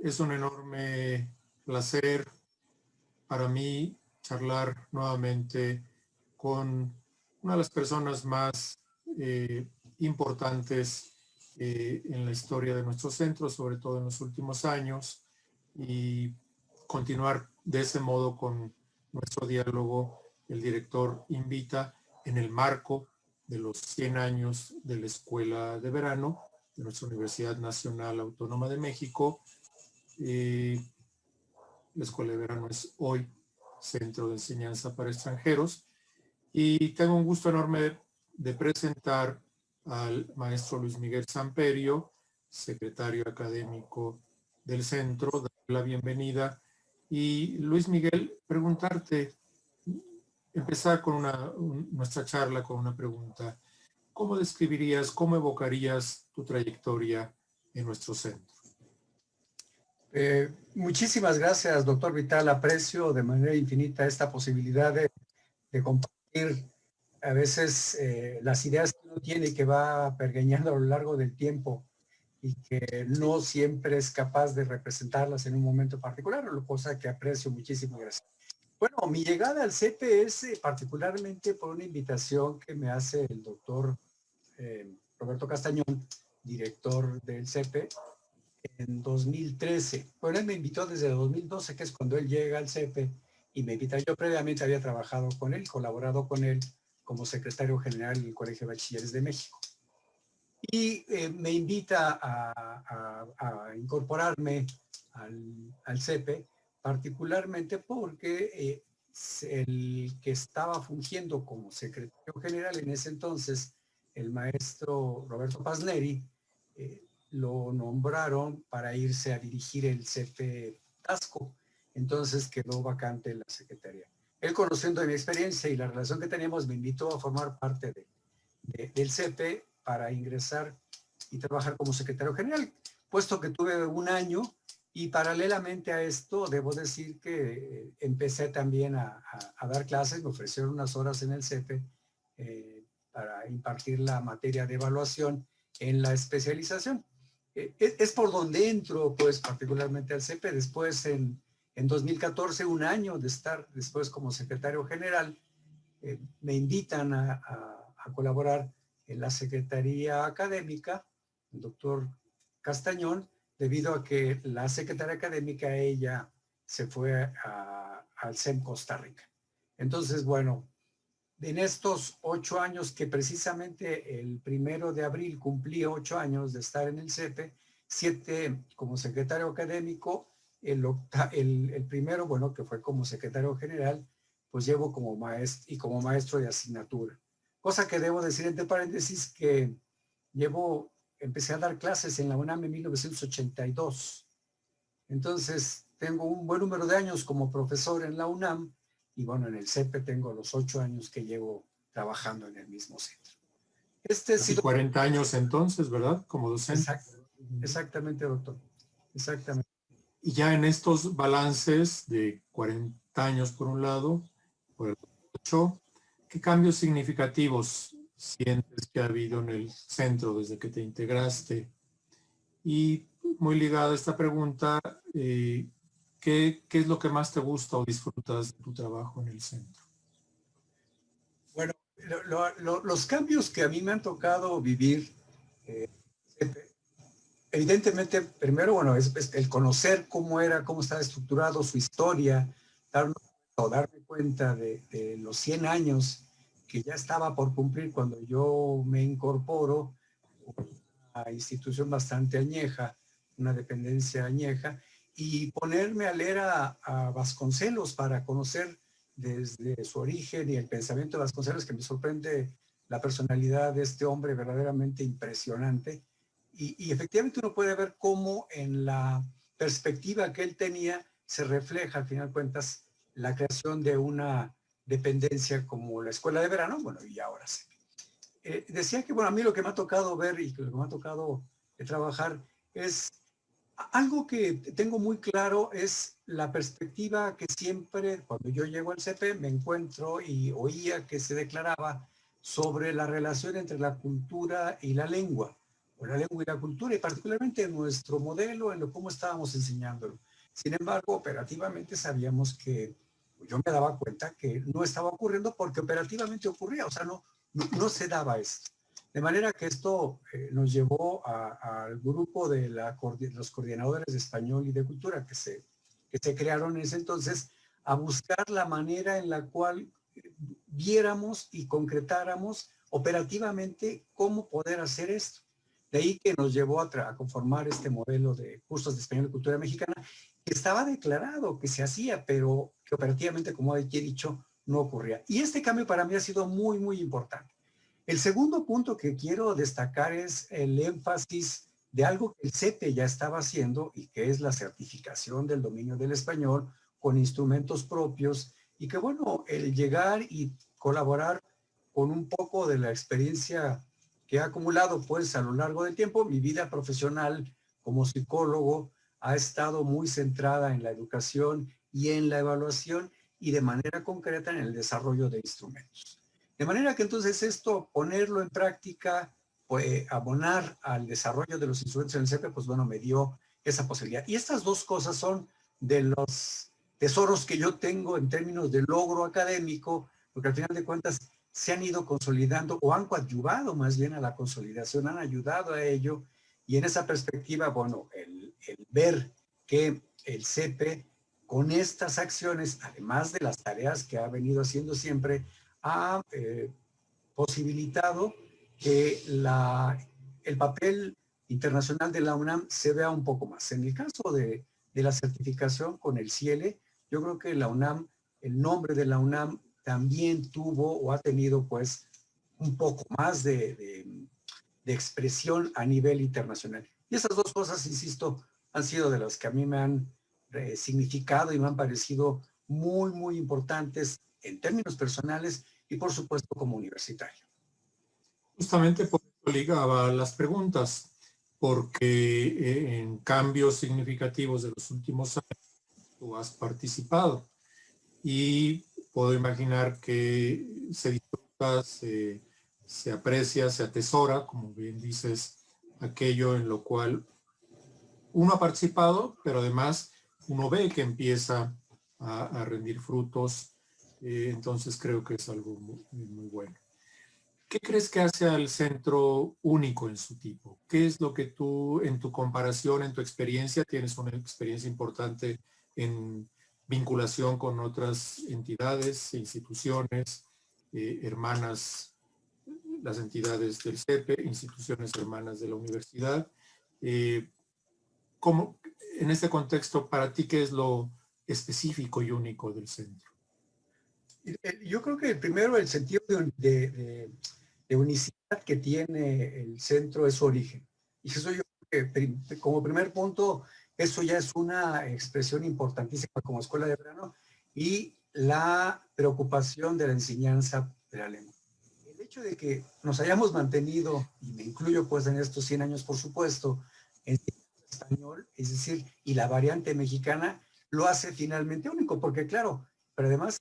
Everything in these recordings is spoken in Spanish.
Es un enorme placer para mí charlar nuevamente con una de las personas más importantes en la historia de nuestro centro, sobre todo en los últimos años, y continuar de ese modo con nuestro diálogo. El director invita en el marco de los 100 años de la Escuela de Verano de nuestra Universidad Nacional Autónoma de México. La Escuela de Verano es hoy Centro de Enseñanza para Extranjeros, y tengo un gusto enorme de presentar al maestro Luis Miguel Samperio, secretario académico del centro, darle la bienvenida. Y Luis Miguel, preguntarte, empezar con nuestra charla con una pregunta. ¿Cómo describirías, cómo evocarías tu trayectoria en nuestro centro? Muchísimas gracias, doctor Vital. Aprecio de manera infinita esta posibilidad de compartir a veces las ideas que uno tiene y que va pergeñando a lo largo del tiempo y que no siempre es capaz de representarlas en un momento particular, cosa que aprecio muchísimo. Gracias. Bueno, mi llegada al CEPE es particularmente por una invitación que me hace el doctor Roberto Castañón, director del CEPE, en 2013. Bueno, él me invitó desde 2012, que es cuando él llega al CEPE, y me invita. Yo previamente había trabajado con él, colaborado con él como secretario general del Colegio de Bachilleres de México. Y me invita a incorporarme al CEPE, particularmente porque el que estaba fungiendo como secretario general en ese entonces, el maestro Roberto Pasneri, lo nombraron para irse a dirigir el CEPE Tasco. Entonces quedó vacante la secretaría. Él, conociendo de mi experiencia y la relación que teníamos, me invitó a formar parte del CEPE para ingresar y trabajar como secretario general, puesto que tuve un año. Y paralelamente a esto, debo decir que empecé también a dar clases. Me ofrecieron unas horas en el CEPE para impartir la materia de evaluación en la especialización. Es por donde entro, pues, particularmente al CEPE. Después, en 2014, un año de estar después como secretario general, me invitan a colaborar en la Secretaría Académica, el doctor Castañón, debido a que la secretaria académica, ella se fue al CEM Costa Rica. Entonces, bueno, en estos 8 años, que precisamente el 1 de abril cumplí 8 años de estar en el CEPE, 7 como secretario académico, el primero, bueno, que fue como secretario general, pues llevo como maestro de asignatura. Cosa que debo decir entre paréntesis que empecé a dar clases en la UNAM en 1982. Entonces, tengo un buen número de años como profesor en la UNAM, y bueno, en el CEPE tengo los 8 años que llevo trabajando en el mismo centro. Casi 40 años entonces, ¿verdad? Como docente. Exactamente, doctor. Exactamente. Y ya en estos balances de 40 años por un lado, por el 8, ¿qué cambios significativos sientes que ha habido en el centro desde que te integraste? Y muy ligada a esta pregunta, ¿qué es lo que más te gusta o disfrutas de tu trabajo en el centro? Bueno, los cambios que a mí me han tocado vivir, evidentemente, primero, bueno, es el conocer cómo estaba estructurado su historia, darme cuenta de los 100 años que ya estaba por cumplir cuando yo me incorporo, una institución bastante añeja, una dependencia añeja, y ponerme a leer a Vasconcelos para conocer desde su origen y el pensamiento de Vasconcelos, que me sorprende la personalidad de este hombre verdaderamente impresionante. Y efectivamente uno puede ver cómo en la perspectiva que él tenía se refleja, al final de cuentas, la creación de una dependencia como la Escuela de Verano, bueno, y ahora sí. Decía que, bueno, a mí lo que me ha tocado ver y lo que me ha tocado trabajar es algo que tengo muy claro, es la perspectiva que siempre, cuando yo llego al CEPE, me encuentro y oía que se declaraba sobre la relación entre la cultura y la lengua. o la lengua y la cultura, y particularmente en nuestro modelo, en lo cómo estábamos enseñándolo. Sin embargo, operativamente sabíamos que, yo me daba cuenta que no estaba ocurriendo porque operativamente ocurría, o sea, no se daba esto. De manera que esto nos llevó al grupo de los coordinadores de español y de cultura que se crearon en ese entonces, a buscar la manera en la cual viéramos y concretáramos operativamente cómo poder hacer esto. De ahí que nos llevó a conformar este modelo de cursos de español y cultura mexicana, que estaba declarado que se hacía, pero que operativamente, como he dicho, no ocurría. Y este cambio para mí ha sido muy, muy importante. El segundo punto que quiero destacar es el énfasis de algo que el CEPE ya estaba haciendo y que es la certificación del dominio del español con instrumentos propios y que bueno, el llegar y colaborar con un poco de la experiencia que he acumulado pues a lo largo del tiempo, mi vida profesional como psicólogo ha estado muy centrada en la educación y en la evaluación y de manera concreta en el desarrollo de instrumentos. De manera que entonces esto, ponerlo en práctica, pues abonar al desarrollo de los instrumentos en el CEPE, pues bueno, me dio esa posibilidad. Y estas dos cosas son de los tesoros que yo tengo en términos de logro académico, porque al final de cuentas se han ido consolidando o han coadyuvado más bien a la consolidación, han ayudado a ello. Y en esa perspectiva, bueno, el ver que el CEPE con estas acciones, además de las tareas que ha venido haciendo siempre, ha posibilitado que el papel internacional de la UNAM se vea un poco más. En el caso de la certificación con el CIELE, yo creo que la UNAM, el nombre de la UNAM también tuvo o ha tenido pues un poco más de expresión a nivel internacional. Y esas dos cosas, insisto, han sido de las que a mí me han significado y me han parecido muy, muy importantes en términos personales y por supuesto como universitario. Justamente por eso ligaba las preguntas, porque en cambios significativos de los últimos años tú has participado y puedo imaginar que se disfruta, se aprecia, se atesora, como bien dices, aquello en lo cual uno ha participado, pero además uno ve que empieza a rendir frutos, entonces creo que es algo muy, muy bueno. ¿Qué crees que hace al centro único en su tipo? ¿Qué es lo que tú, en tu comparación, en tu experiencia, tienes una experiencia importante en vinculación con otras entidades, instituciones, hermanas, las entidades del CEPE, instituciones hermanas de la universidad? Eh, ¿Cómo, en este contexto, para ti, qué es lo específico y único del centro? Yo creo que primero el sentido de unicidad que tiene el centro es su origen. Y eso yo creo que como primer punto, eso ya es una expresión importantísima como escuela de verano y la preocupación de la enseñanza de la lengua. El hecho de que nos hayamos mantenido, y me incluyo pues en estos 100 años por supuesto, en español, es decir, y la variante mexicana, lo hace finalmente único, porque claro, pero además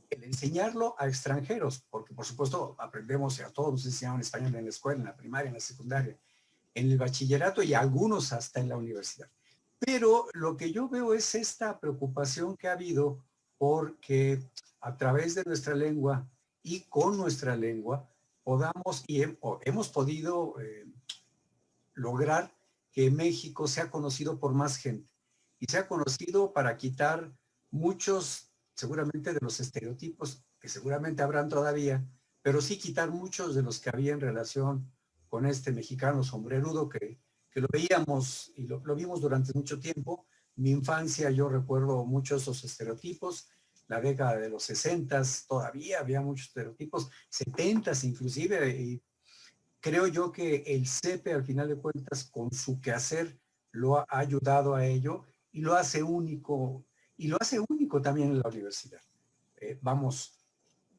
el enseñarlo a extranjeros, porque por supuesto aprendemos, a todos nos enseñaban español en la escuela, en la primaria, en la secundaria, en el bachillerato y algunos hasta en la universidad. Pero lo que yo veo es esta preocupación que ha habido porque a través de nuestra lengua y con nuestra lengua podamos y hemos podido lograr que México sea conocido por más gente y sea conocido para quitar muchos, seguramente de los estereotipos que seguramente habrán todavía, pero sí quitar muchos de los que había en relación con este mexicano sombrerudo que lo veíamos y lo vimos durante mucho tiempo. Mi infancia yo recuerdo muchos esos estereotipos, la década de los 60s todavía había muchos estereotipos, 70s inclusive, y creo yo que el CEPE al final de cuentas con su quehacer lo ha ayudado a ello y lo hace único, y lo hace único también en la universidad. Vamos,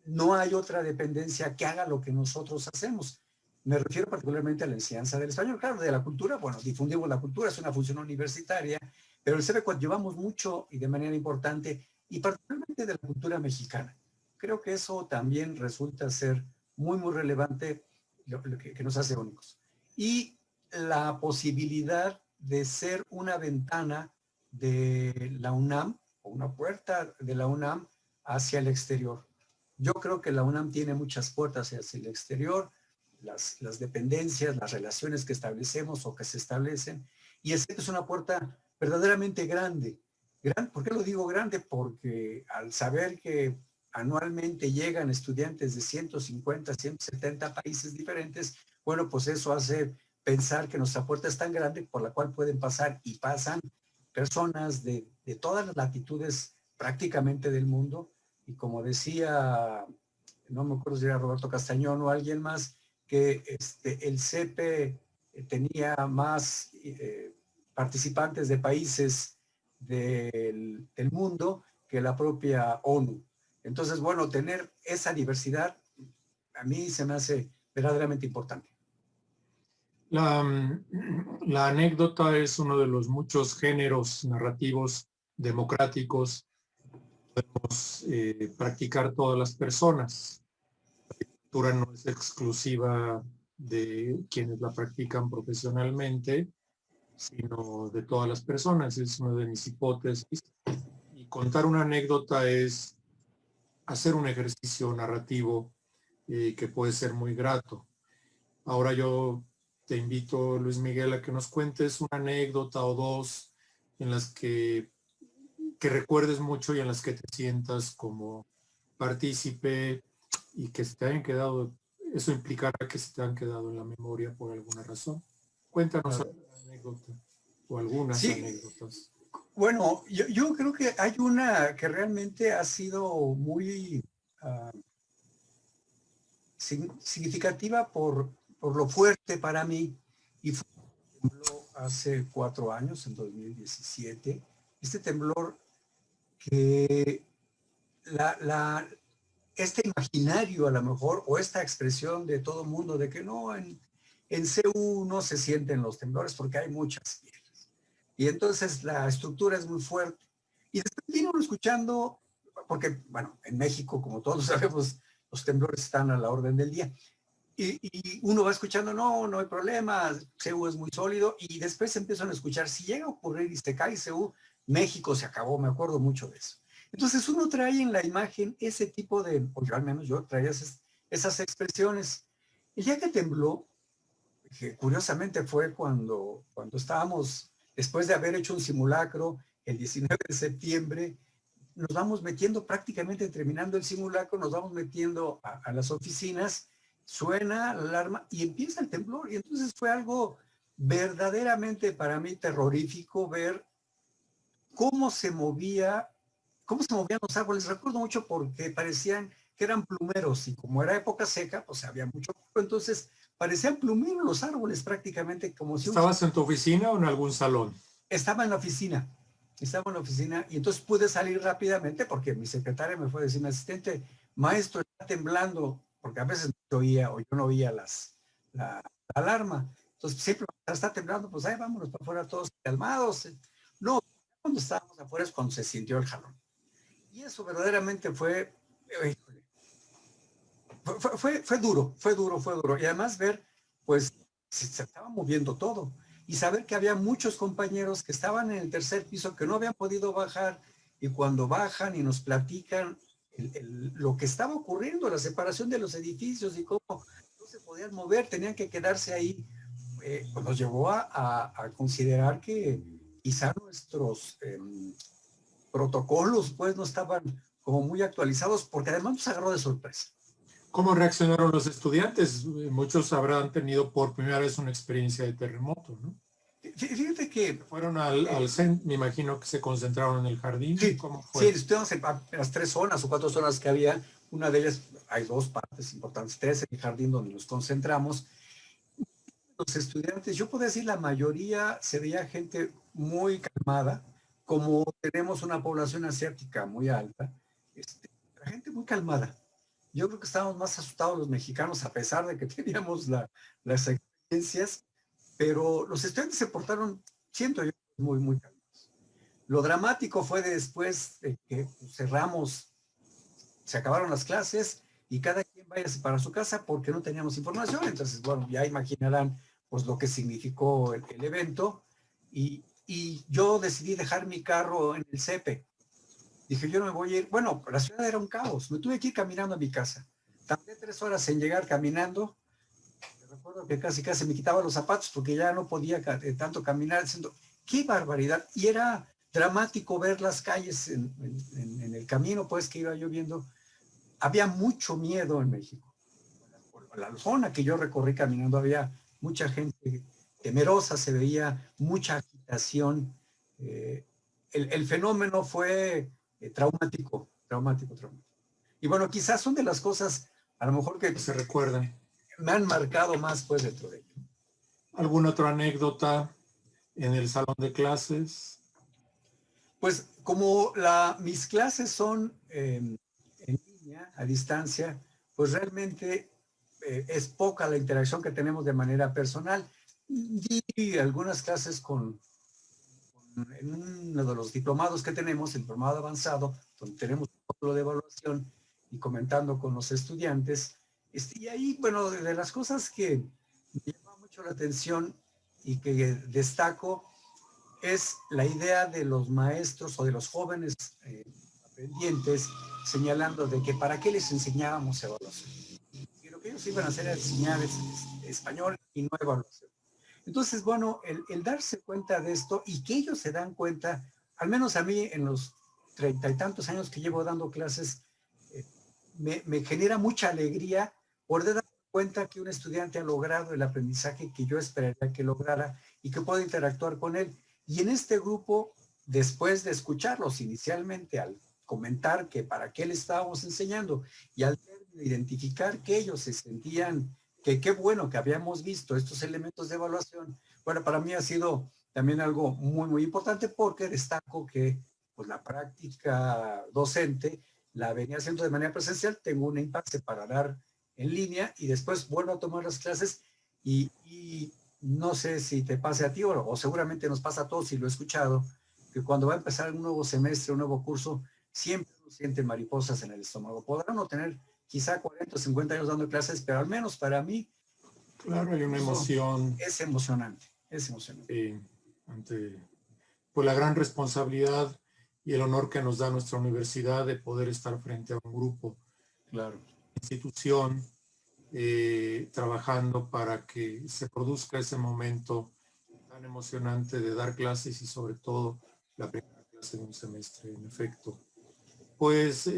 no hay otra dependencia que haga lo que nosotros hacemos. Me refiero particularmente a la enseñanza del español, claro, de la cultura, bueno, difundimos la cultura, es una función universitaria, pero el CEPE llevamos mucho y de manera importante, y particularmente de la cultura mexicana. Creo que eso también resulta ser muy, muy relevante, lo que nos hace únicos. Y la posibilidad de ser una ventana de la UNAM, o una puerta de la UNAM hacia el exterior. Yo creo que la UNAM tiene muchas puertas hacia el exterior, las dependencias, las relaciones que establecemos o que se establecen, y esta es una puerta verdaderamente grande. ¿Por qué lo digo grande? Porque al saber que anualmente llegan estudiantes de 150, 170 países diferentes, bueno, pues eso hace pensar que nuestra puerta es tan grande por la cual pueden pasar y pasan personas de todas las latitudes prácticamente del mundo. Y como decía, no me acuerdo si era Roberto Castañón o alguien más, que el CEPE tenía más participantes de países del mundo que la propia ONU. Entonces, bueno, tener esa diversidad a mí se me hace verdaderamente importante. La anécdota es uno de los muchos géneros narrativos democráticos que podemos practicar todas las personas. La literatura no es exclusiva de quienes la practican profesionalmente, sino de todas las personas. Es una de mis hipótesis. Y contar una anécdota es hacer un ejercicio narrativo que puede ser muy grato. Ahora yo te invito, Luis Miguel, a que nos cuentes una anécdota o dos en las que recuerdes mucho y en las que te sientas como partícipe y que se te hayan quedado, eso implicará que se te han quedado en la memoria por alguna razón. Cuéntanos alguna anécdota o algunas anécdotas. Bueno, yo creo que hay una que realmente ha sido muy significativa por lo fuerte para mí, y fue un temblor hace 4 años, en 2017. Este temblor que este imaginario a lo mejor, o esta expresión de todo mundo de que no, en CU no se sienten los temblores porque hay muchas piedras. Y entonces la estructura es muy fuerte. Y después vino escuchando, porque, bueno, en México, como todos sabemos, los temblores están a la orden del día. Y uno va escuchando, no hay problema, CU es muy sólido, y después empiezan a escuchar, si llega a ocurrir y se cae CU, México se acabó, me acuerdo mucho de eso. Entonces uno trae en la imagen ese tipo de, o yo al menos yo traía esas expresiones. El día que tembló, que curiosamente fue cuando estábamos, después de haber hecho un simulacro el 19 de septiembre, nos vamos metiendo prácticamente terminando el simulacro, nos vamos metiendo a las oficinas, suena la alarma y empieza el temblor. Y entonces fue algo verdaderamente para mí terrorífico ver cómo se movían los árboles. Recuerdo mucho porque parecían que eran plumeros, y como era época seca, pues había mucho, entonces parecían plumeros los árboles prácticamente, como si... ¿Estabas en tu oficina o en algún salón? Estaba en la oficina. Y entonces pude salir rápidamente porque mi secretaria me fue a decir, mi asistente, maestro, está temblando, porque a veces no oía o yo no oía la alarma. Entonces siempre está temblando, pues ahí vámonos para afuera todos calmados. No, cuando estábamos afuera es cuando se sintió el jalón. Y eso verdaderamente fue duro. Y además ver, pues, se estaba moviendo todo. Y saber que había muchos compañeros que estaban en el tercer piso que no habían podido bajar, y cuando bajan y nos platican lo que estaba ocurriendo, la separación de los edificios y cómo no se podían mover, tenían que quedarse ahí, pues nos llevó a considerar que quizá nuestros protocolos pues no estaban como muy actualizados, porque además nos agarró de sorpresa. ¿Cómo reaccionaron los estudiantes? Muchos habrán tenido por primera vez una experiencia de terremoto, ¿no? Fíjate que... Fueron al centro, me imagino que se concentraron en el jardín. Sí, ¿Cómo fue? Sí, estuvimos en las 3 zonas o 4 zonas que había. Una de ellas, hay 2 partes importantes, 3 en el jardín donde nos concentramos. Los estudiantes, yo puedo decir la mayoría, se veía gente muy calmada, como tenemos una población asiática muy alta, la gente muy calmada. Yo creo que estábamos más asustados los mexicanos, a pesar de que teníamos las experiencias, pero los estudiantes se portaron, siento yo, muy calmados. Lo dramático fue después de que cerramos, se acabaron las clases y cada quien vaya para su casa porque no teníamos información. Entonces, bueno, ya imaginarán pues lo que significó el evento. Y yo decidí dejar mi carro en el CEPE. Dije, yo no me voy a ir. Bueno, la ciudad era un caos. Me tuve que ir caminando a mi casa. Tardé 3 horas en llegar caminando. Recuerdo que casi me quitaba los zapatos porque ya no podía tanto caminar, diciendo, ¡qué barbaridad! Y era dramático ver las calles en el camino, pues, que iba yo viendo. Había mucho miedo en México. Por la zona que yo recorrí caminando había mucha gente temerosa, se veía mucha agitación. El fenómeno fue traumático. Y bueno, quizás son de las cosas, a lo mejor que Se recuerdan. me han marcado más, pues, dentro de ello. ¿Alguna otra anécdota en el salón de clases? Pues como mis clases son en línea, a distancia, pues realmente es poca la interacción que tenemos de manera personal. Di algunas clases en uno de los diplomados que tenemos, el diplomado avanzado, donde tenemos un módulo de evaluación y comentando con los estudiantes. Y ahí, bueno, de las cosas que me llama mucho la atención y que destaco es la idea de los maestros o de los jóvenes aprendientes señalando de que para qué les enseñábamos evaluación. Y lo que ellos iban a hacer era enseñar español y no evaluación. Entonces, bueno, el darse cuenta de esto y que ellos se dan cuenta, al menos a mí en los 30 y tantos años que llevo dando clases, me genera mucha alegría por dar cuenta que un estudiante ha logrado el aprendizaje que yo esperaría que lograra y que pueda interactuar con él. Y en este grupo, después de escucharlos inicialmente al comentar que para qué le estábamos enseñando y al identificar que ellos se sentían que qué bueno que habíamos visto estos elementos de evaluación, bueno, para mí ha sido también algo muy, muy importante porque destaco que pues, la práctica docente la venía haciendo de manera presencial, tengo un impasse para dar en línea y después vuelvo a tomar las clases y no sé si te pase a ti o seguramente nos pasa a todos y lo he escuchado, que cuando va a empezar un nuevo semestre, un nuevo curso, siempre uno siente mariposas en el estómago. Podrán no tener quizá 40 o 50 años dando clases, pero al menos para mí, claro, hay una emoción. Es emocionante, es emocionante. Ante pues, la gran responsabilidad y el honor que nos da nuestra universidad de poder estar frente a un grupo, claro, institución, trabajando para que se produzca ese momento tan emocionante de dar clases y sobre todo la primera clase de un semestre, en efecto. Pues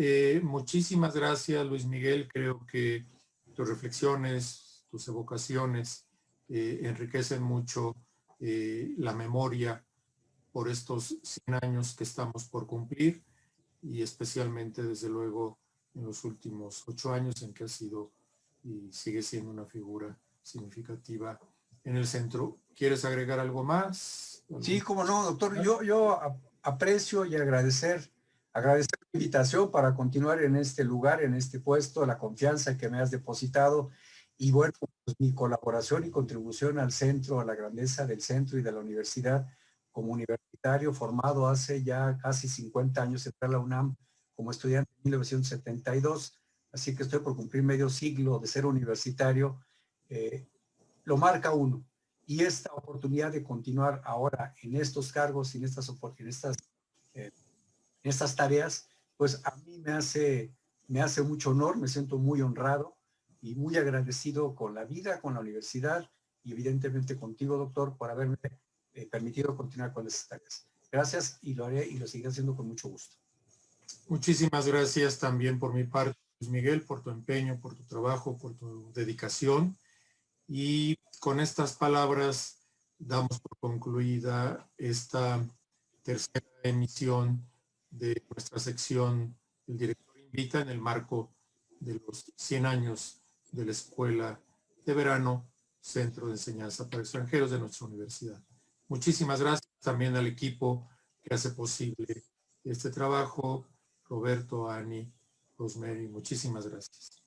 muchísimas gracias, Luis Miguel. Creo que tus reflexiones, tus evocaciones enriquecen mucho la memoria por estos 100 años que estamos por cumplir y especialmente, desde luego, en los últimos 8 años en que ha sido y sigue siendo una figura significativa en el centro. ¿Quieres agregar algo más? Sí, cómo no, doctor. Yo aprecio y agradecer la invitación para continuar en este lugar, en este puesto, la confianza que me has depositado y bueno, pues, mi colaboración y contribución al centro, a la grandeza del centro y de la universidad como universitario formado hace ya casi 50 años, entré a la UNAM como estudiante en 1972, así que estoy por cumplir medio siglo de ser universitario, lo marca uno. Y esta oportunidad de continuar ahora en estos cargos y en estas tareas, pues a mí me hace mucho honor, me siento muy honrado y muy agradecido con la vida, con la universidad y evidentemente contigo, doctor, por haberme permitido continuar con estas tareas. Gracias y lo haré y lo seguiré haciendo con mucho gusto. Muchísimas gracias también por mi parte, Luis Miguel, por tu empeño, por tu trabajo, por tu dedicación. Y con estas palabras damos por concluida esta tercera emisión de nuestra sección El Director Invita en el marco de los 100 años de la Escuela de Verano Centro de Enseñanza para Extranjeros de nuestra universidad. Muchísimas gracias también al equipo que hace posible este trabajo, Roberto, Ani, Rosemary, muchísimas gracias.